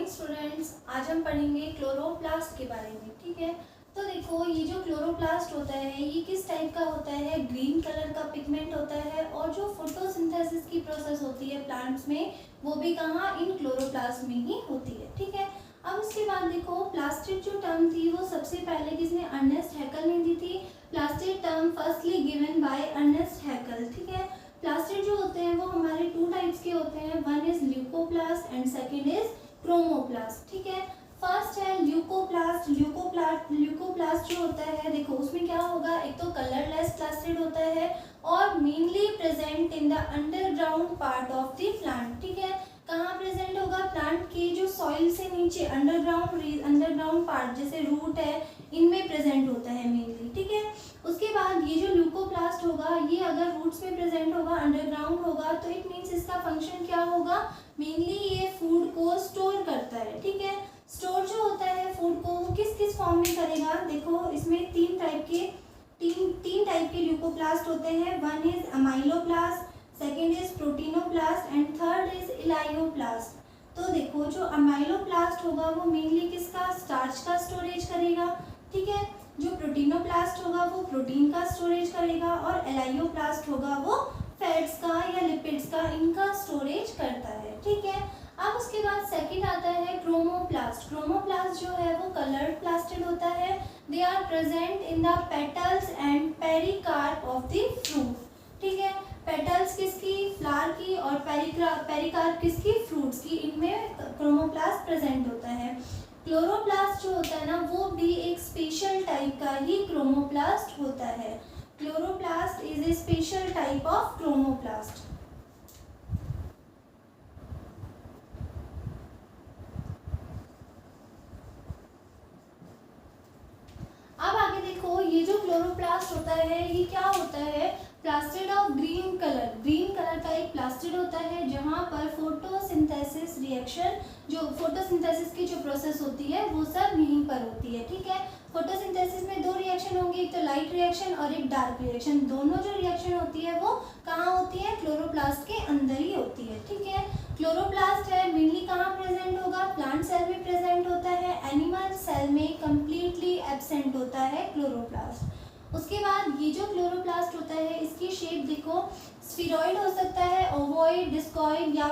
Students, आज हम पढ़ेंगे क्लोरोप्लास्ट के बारे में। ठीक है, तो देखो ये जो क्लोरोप्लास्ट होता है ये किस टाइप का होता है, ग्रीन कलर का पिगमेंट होता है और जो फोटोसिंथेसिस की प्रोसेस होती है प्लांट्स में वो भी कहाँ, इन क्लोरोप्लास्ट में ही होती है। ठीक है, अब उसके बाद देखो प्लास्टिड जो टर्म थी वो सबसे पहले किसने, अर्नेस्ट हैकल ने दी थी। Plastid term firstly given by Ernest Haeckel. ठीक है, प्लास्टिड जो होते हैं वो हमारे टू टाइप्स के होते हैं, one is leucoplast and second is chromoplast. ठीक है, फर्स्ट है ल्यूकोप्लास्ट। ल्यूकोप्लास्ट जो होता है देखो उसमें क्या होगा, एक तो कलरलेस प्लास्टिड होता है और mainly present in the underground part of the plant. ठीक है, कहाँ प्रेजेंट होगा, प्लांट के जो सॉइल से नीचे अंडरग्राउंड पार्ट जैसे रूट है इनमें प्रेजेंट होता है मेनली। ठीक है, उसके बाद ये जो ल्यूकोप्लास्ट होगा ये अगर रूट्स में प्रेजेंट होगा, अंडरग्राउंड होगा, तो इट मीन्स इसका फंक्शन क्या होगा, मेनली ये फूड को स्टोर करता है। ठीक है, स्टोर जो होता है फूड को वो किस किस फॉर्म में करेगा, देखो इसमें तीन टाइप के ल्यूकोप्लास्ट होते हैं, one is amyloplast, second is प्रोटीनोप्लास्ट and third is elaioplast. तो देखो जो अमाइलोप्लास्ट होगा वो मेनली किसका, स्टार्च का स्टोरेज करेगा। ठीक है, जो प्रोटीनोप्लास्ट होगा वो प्रोटीन का स्टोरेज करेगा और एलायोप्लास्ट होगा वो फैट्स का या लिपिड्स का इनका स्टोरेज करता है। ठीक है, अब उसके बाद सेकंड आता है क्रोमोप्लास्ट। क्रोमोप्लास्ट जो है वो कलर्ड प्लास्टिड होता है, they are present in the petals and pericarp of the fruit. ठीक है, पेटल्स किसकी, फ्लावर की, और पेरिकार्प किसकी, फ्रूट्स की, इनमें क्रोमोप्लास्ट प्रेजेंट होता है। क्लोरोप्लास्ट जो होता है ना वो भी एक स्पेशल टाइप का ही क्रोमोप्लास्ट होता है। Chloroplast is a special type of chromoplast. अब आगे देखो ये जो क्लोरोप्लास्ट होता है ये क्या होता है, प्लास्टिड ऑफ ग्रीन कलर का एक प्लास्टिड होता है जहाँ पर फोटोसिंथेसिस रिएक्शन, जो फोटोसिंथेसिस की जो प्रोसेस होती है वो सब यहीं पर होती है। ठीक है, फोटोसिंथेसिस में दो रिएक्शन होंगे, एक तो लाइट रिएक्शन और एक डार्क रिएक्शन। दोनों जो रिएक्शन होती है वो कहाँ होती है, क्लोरोप्लास्ट के अंदर ही होती है। ठीक है, क्लोरोप्लास्ट है मेनली कहाँ प्रेजेंट होगा, प्लांट सेल में प्रेजेंट होता है, एनिमल सेल में कम्प्लीटली एब्सेंट होता है क्लोरोप्लास्ट। उसके बाद ये जो क्लोरोप्लास्ट होता है इसकी शेप देखो, स्फीरॉइड हो सकता है, ओवॉइड, डिस्कॉइड या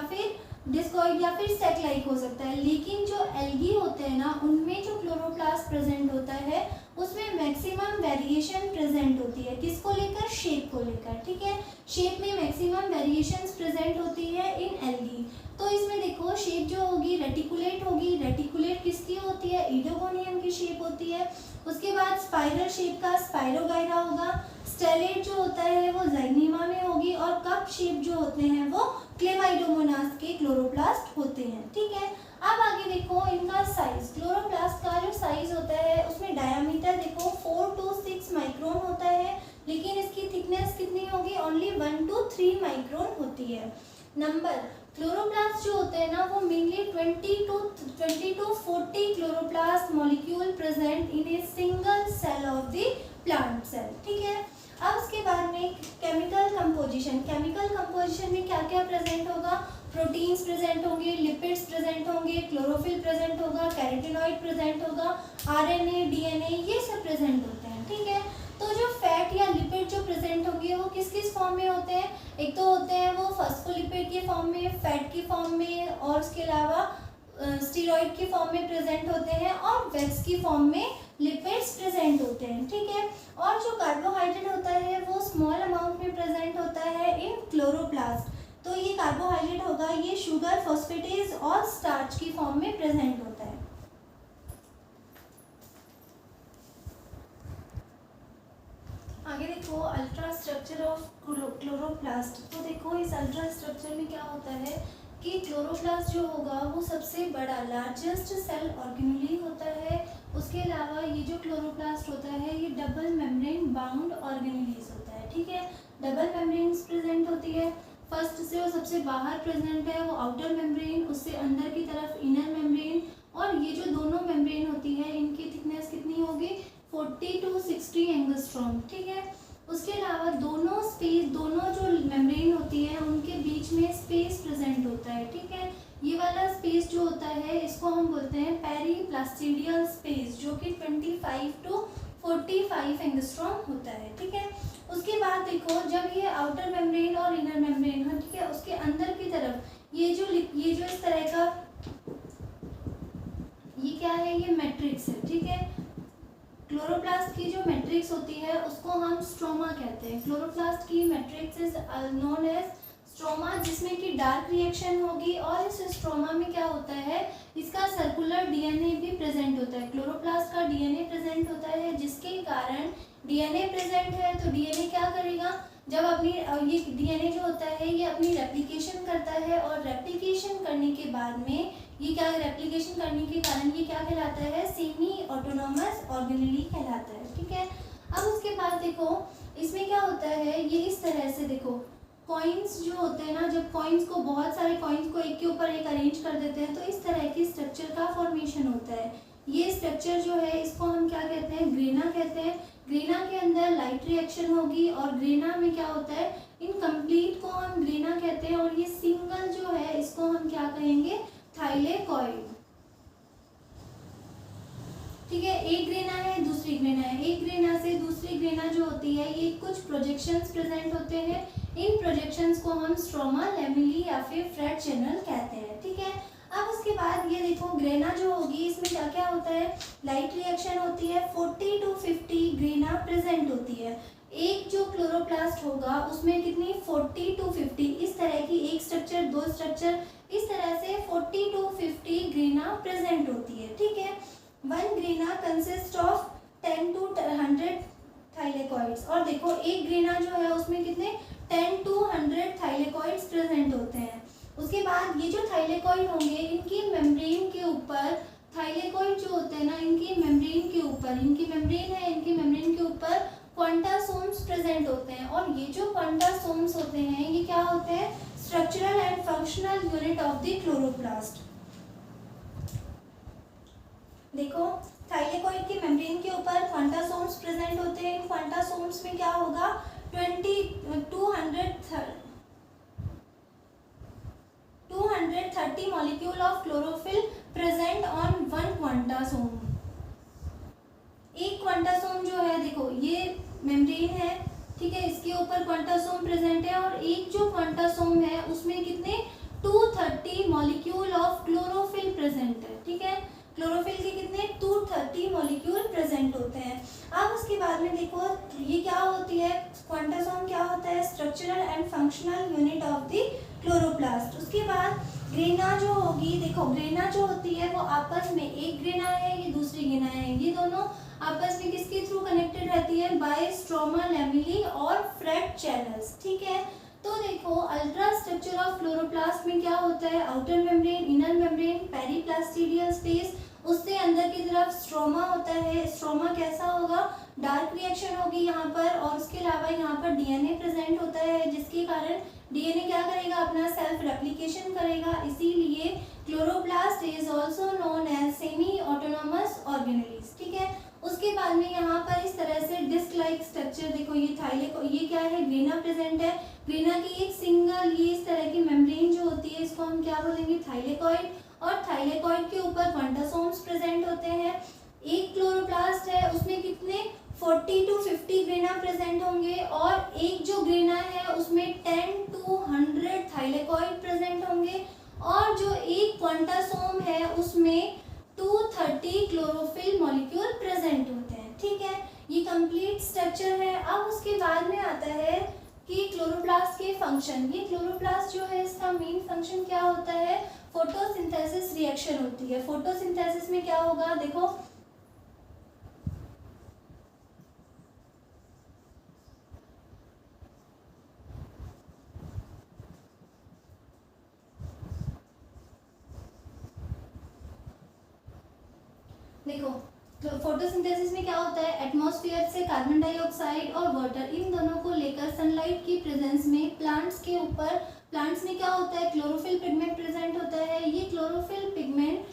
फिर सेक लाइक हो सकता है। लेकिन जो एल्गी होते हैं ना उनमें जो क्लोरोप्लास्ट प्रेजेंट होता है उसमें मैक्सिमम वेरिएशन प्रेजेंट होती है, किसको लेकर, शेप को लेकर। ठीक है, शेप में मैक्सिमम वेरिएशंस प्रेजेंट होती है इन एल्गी। तो इसमें देखो शेप जो होगी रेटिकुलेट होगी, रेटिकुलेट किसकी होती है, इडोगोनियम की शेप होती है। उसके बाद स्पाइरल शेप का स्पाइरोगाइरा होगा, स्टेलेट जो होता है वो ज़ाइगोनिमा में होगी और कप शेप जो होते हैं वो क्लेमाइडोमोनास के क्लोरोप्लास्ट होते हैं। ठीक है, अब आगे देखो इनका साइज, क्लोरोप्लास्ट का जो साइज होता है उसमें डायामीटर देखो 4 to 6 माइक्रोन होता है, लेकिन इसकी थिकनेस कितनी होगी, ओनली 1 to 3 माइक्रोन होती है। नंबर, क्लोरोप्लास्ट जो होते हैं ना वो mainly 20 to 40 chloroplast molecule present in a single cell of the plant cell. ठीक है, अब उसके बाद में केमिकल कंपोजिशन में क्या क्या प्रेजेंट होगा, प्रोटीन्स प्रेजेंट होंगे, लिपिड्स प्रेजेंट होंगे, क्लोरोफिल प्रेजेंट होगा, कैरोटीनॉइड प्रेजेंट होगा, आरएनए, डीएनए ये सब प्रेजेंट होते हैं। ठीक है, तो जो फैट या लिपिड जो प्रेजेंट होंगे वो किस किस फॉर्म में होते हैं, एक तो होते हैं वो फॉस्फोलिपिड के फॉर्म में, फैट की फॉर्म में, और उसके अलावा स्टीरॉइड की फॉर्म में प्रेजेंट होते हैं और वैक्स की फॉर्म में लिपिड्स प्रेजेंट होते हैं। ठीक है, और जो कार्बोहाइड्रेट होता है वो स्मॉल अमाउंट में प्रेजेंट होता है इन क्लोरोप्लास्ट। तो ये कार्बोहाइड्रेट होगा ये शुगर, फॉस्फेटेज और स्टार्च की फॉर्म में प्रेजेंट होता है। आगे देखो अल्ट्रा स्ट्रक्चर ऑफ क्लोरोप्लास्ट। तो देखो इस अल्ट्रा स्ट्रक्चर में क्या होता है कि क्लोरोप्लास्ट जो होगा वो सबसे बड़ा लार्जेस्ट सेल ऑर्गेनेली होता है। उसके अलावा ये जो क्लोरोप्लास्ट होता है ये डबल मेम्ब्रेन बाउंड ऑर्गेनेलीज होता है। ठीक है, डबल मेम्ब्रेन्स प्रेजेंट होती है, फर्स्ट से वो सबसे बाहर प्रेजेंट है वो आउटर मेम्ब्रेन, उससे अंदर की तरफ इनर मेम्ब्रेन, और ये जो दोनों मेम्ब्रेन होती है इनकी थिकनेस कितनी होगी, 40 to 60 एंगस्ट्रॉम। ठीक है, उसके अलावा दोनों जो मेम्ब्रेन होती है उनके बीच में स्पेस प्रेजेंट होता है। ठीक है, ये वाला स्पेस जो होता है इसको हम बोलते हैं पेरीप्लास्टिडियल स्पेस, जो कि 25 to 45 एंगस्ट्रॉम होता है, ठीक है। उसके बाद देखो, जब ये आउटर मेम्ब्रेन और इनर मेम्ब्रेन है, ठीक है, उसके अंदर की तरफ ये जो इस तरह का, ये क्या है, ये मैट्रिक्स है, ठीक है। क्लोरोप्लास्ट की जो मैट्रिक्स होती है उसको हम स्ट्रोमा कहते हैं। क्लोरोप्लास्ट की matrix is known as stroma, जिसमें कि डार्क रिएक्शन होगी, और इस स्ट्रोमा में क्या होता है, इसका सर्कुलर डीएनए भी प्रेजेंट होता है। क्लोरोप्लास्ट का डीएनए प्रेजेंट होता है, जिसके कारण डीएनए प्रेजेंट है तो डीएनए क्या करेगा, जब अपनी ये डीएनए जो होता है ये अपनी रेप्लिकेशन करता है, और रेप्लिकेशन करने के बाद में ये क्या, रेप्लिकेशन करने के कारण ये क्या कहलाता है, सेमी ऑटोनॉमस ऑर्गेनेली कहलाता है, ठीक है। अब उसके बाद देखो, इसमें क्या होता है, ये इस तरह से देखो, कॉइन्स जो होते हैं ना, जब कॉइन्स को, बहुत सारे कॉइन्स को एक के ऊपर एक अरेंज कर देते हैं तो इस तरह की स्ट्रक्चर का फॉर्मेशन होता है। ये स्ट्रक्चर जो है इसको हम क्या कहते हैं, ग्रेना कहते हैं। ग्रेना के अंदर लाइट रिएक्शन होगी, और ग्रेना में क्या होता है, इनकम्प्लीट को हम ग्रेना कहते हैं, और ये सिंगल जो है इसको हम क्या कहेंगे, थाइलेकॉइड, ठीक है। एक ग्रेना है, दूसरी ग्रेना है, एक ग्रेना से दूसरी ग्रेना जो होती है ये कुछ प्रोजेक्शंस प्रेजेंट होते हैं। इन प्रोजेक्शंस को हम स्ट्रोमा, लैमेली या फिर फ्रेट चैनल कहते हैं, ठीक है। अब उसके बाद ये देखो, ग्रेना जो होगी इसमें क्या क्या होता है, लाइट रिएक्शन होती है, 40 to 50 ग्रेना प्रेजेंट होती है। एक जो क्लोरोप्लास्ट होगा उसमें कितनी, 40 to 50, इस तरह की एक स्ट्रक्चर, दो स्ट्रक्चर, इस तरह से 40 to 50 ग्रेना प्रेजेंट होती है, ठीक है। One grana consist of 10 to 100 thylakoids, और देखो एक ग्रेना जो है उसमें कितने, 10 to 100 थाइलेकॉइड्स प्रेजेंट होते हैं। उसके बाद ये जो थाइलेकॉइड होंगे, इनकी मेम्ब्रेन के ऊपर, थाइलेकॉइड जो होते हैं ना, इनकी मेम्ब्रेन के ऊपर, इनकी मेम्ब्रेन है, इनकी मेम्ब्रेन के ऊपर क्वांटासोम्स प्रेजेंट होते हैं, और ये जो क्वांटासोम्स होते हैं ये क्या होते हैं, structural and functional unit of the chloroplast. देखो, थाइलेकॉइड की मेम्ब्रेन के ऊपर क्वांटासोम्स प्रेजेंट होते हैं। इन क्वांटासोम्स में क्या होगा, 230 molecule of chlorophyll present on one quantasome. एक क्वांटासोम जो है, देखो ये मेम्ब्रेन है, ठीक है, इसके ऊपर क्वांटासोम प्रेजेंट है, और एक जो क्वांटासोम है उसमें कितने, 230 मॉलिक्यूल ऑफ क्लोरोफिल प्रेजेंट है, ठीक है। क्लोरोफिल के कितने, 230 मॉलिक्यूल प्रेजेंट होते हैं। अब उसके बाद में देखो, ये क्या होती है, क्वांटासोम क्या होता है, structural and functional unit of the chloroplast. उसके बाद ग्रेना जो होगी, देखो ग्रेना जो होती है वो आपस में, एक ग्रेना है, ये दूसरी ग्रेना है, ये दोनों आपस में किसके थ्रू कनेक्टेड रहती है, बाय स्ट्रोमा, लैमेली और फ्रेट चैनल्स, ठीक है। तो देखो, अल्ट्रा स्ट्रक्चर ऑफ क्लोरोप्लास्ट में क्या होता है, outer membrane, inner membrane, periplastidial space, उससे अंदर की तरफ स्ट्रोमा होता है। स्ट्रोमा कैसा होगा, डार्क रिएक्शन होगी यहाँ पर, और उसके अलावा यहाँ पर डीएनए प्रेजेंट होता है, जिसके कारण डीएनए क्या करेगा, अपना सेल्फ रेप्लिकेशन करेगा। इसीलिए chloroplast is also known as semi autonomous organelles, ठीक है। उसके बाद में यहाँ पर इस तरह से डिस्क लाइक स्ट्रक्चर, देखो ये क्या है, ग्रेना प्रेजेंट है। ग्रेना की एक सिंगल, ये इस तरह की मेम्ब्रेन जो होती है इसको हम क्या बोलेंगे, थाइलेकॉइड, और थाइलेकॉइड के ऊपर क्वांटासोम्स प्रेजेंट होते हैं। एक क्लोरोप्लास्ट है, उसमें कितने, 40 to 50 ग्रेना प्रेजेंट होंगे, और एक जो ग्रेना है उसमें 10 to 100 थाइलेकॉइड प्रेजेंट होंगे, और जो एक क्वांटासोम है उसमें 230 क्लोरोफिल मॉलिक्यूल प्रेजेंट होते हैं, ठीक है। ये कंप्लीट स्ट्रक्चर है। अब उसके बाद में आता है कि क्लोरोप्लास्ट के फंक्शन। ये क्लोरोप्लास्ट जो है इसका मेन फंक्शन क्या होता है, फोटोसिंथेसिस रिएक्शन होती है। फोटोसिंथेसिस में क्या होगा, देखो देखो तो फोटोसिंथेसिस में क्या होता है, एटमॉस्फेयर से कार्बन डाइऑक्साइड और वाटर, इन दोनों को लेकर सनलाइट की प्रेजेंस में प्लांट्स के ऊपर, प्लांट्स में क्या होता है, क्लोरोफिल पिगमेंट प्रेजेंट होता है। ये क्लोरोफिल पिगमेंट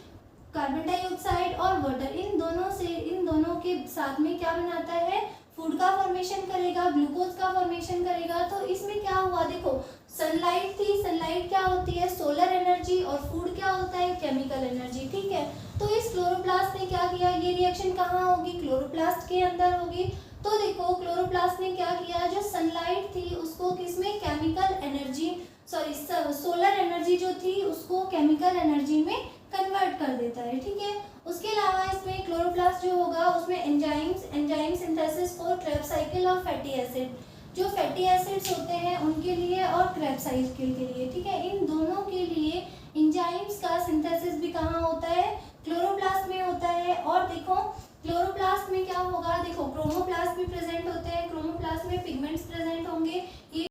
कार्बन डाइऑक्साइड और वाटर, इन दोनों के साथ में क्या बनाता है, फूड का फॉर्मेशन करेगा, ग्लूकोज का फॉर्मेशन करेगा। तो इसमें क्या हुआ, देखो सनलाइट थी, सनलाइट क्या होती है, सोलर एनर्जी, और फूड क्या होता है, केमिकल एनर्जी। ठीक है, तो इस क्लोरोप्लास्ट ने क्या किया, ये रिएक्शन कहाँ होगी, क्लोरोप्लास्ट के अंदर होगी। तो देखो क्लोरोप्लास्ट ने क्या किया, जो सनलाइट थी उसको किसमें, chemical energy, sorry solar energy जो थी उसको केमिकल एनर्जी में कन्वर्ट कर देता है। ठीक है, उसके अलावा इसमें क्लोरोप्लास्ट जो होगा उसमें enzyme synthesis for Krebs cycle और फैटी एसिड, जो फैटी एसिड्स होते हैं उनके लिए और क्रेब्स साइकिल के लिए। ठीक है, इन दोनों के लिए एंजाइम्स का सिंथेसिस भी कहाँ होता है, क्लोरोप्लास्ट में होता है। और देखो क्लोरोप्लास्ट में क्या होगा, देखो क्रोमोप्लास्ट भी प्रेजेंट होते हैं, क्रोमोप्लास्ट में पिगमेंट्स प्रेजेंट होंगे।